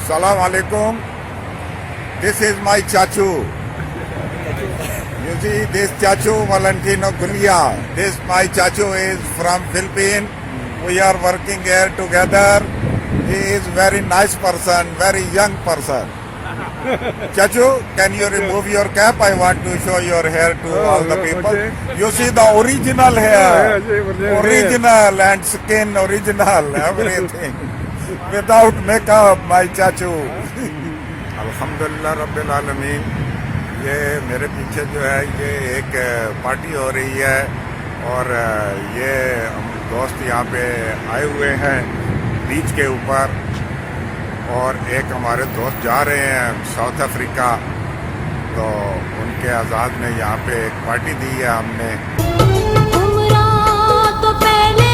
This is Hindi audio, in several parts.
Salam alaikum. This is my chachu. You see this chachu Valentino Gulia. This my chachu is from Philippines. We are working here together. He is very nice person, very young person. Chachu, can you remove your cap? I want to show your hair to all the people. okay. You see the original hair. Yeah. Original and skin original, everything. Without makeup, my chachu. अल्हम्दुलिल्लाह रब्बिल आलमीन। ये मेरे पीछे जो है ये एक पार्टी हो रही है और ये हम दोस्त यहाँ पे आए हुए हैं बीच के ऊपर और एक हमारे दोस्त जा रहे हैं साउथ अफ्रीका, तो उनके आज़ाद में यहाँ पे एक पार्टी दी है हमने। तो पहले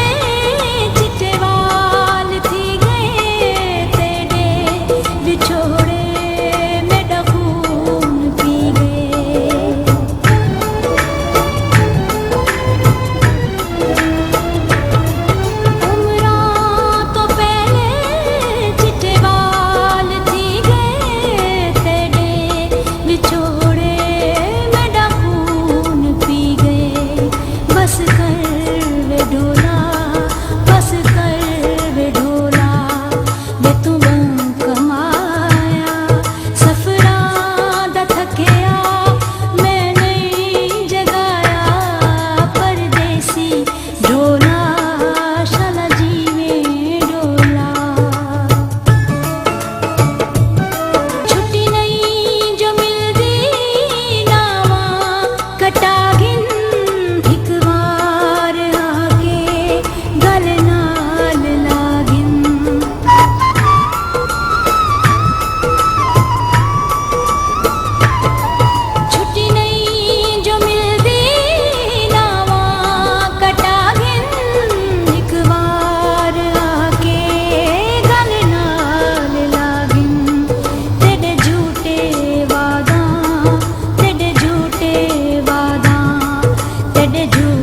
चिट्टेवाल थी गए तेरे बिछोड़े में डफून पी गए। तो पहले चिट्टेवाल थी गए तेरे बिछोड़े में डफून पी गए। बस कर वे ढोला, बस कर वे ढोला, वे तू गम कमाया सफरा दा थकिया मैं नहीं जगाया। परदेसी ढोला शाला जीवे ढोला। छुट्टी नहीं जो मिलदी नावा कटागिन एक बार आके गल नाल लागिन। छुट्टी नहीं जो मिलदी नावा कटागिन एक बार आके गल नाल लागिन। तेरे झूठे वादा, तेरे झूठे वादा, तेरे झूठे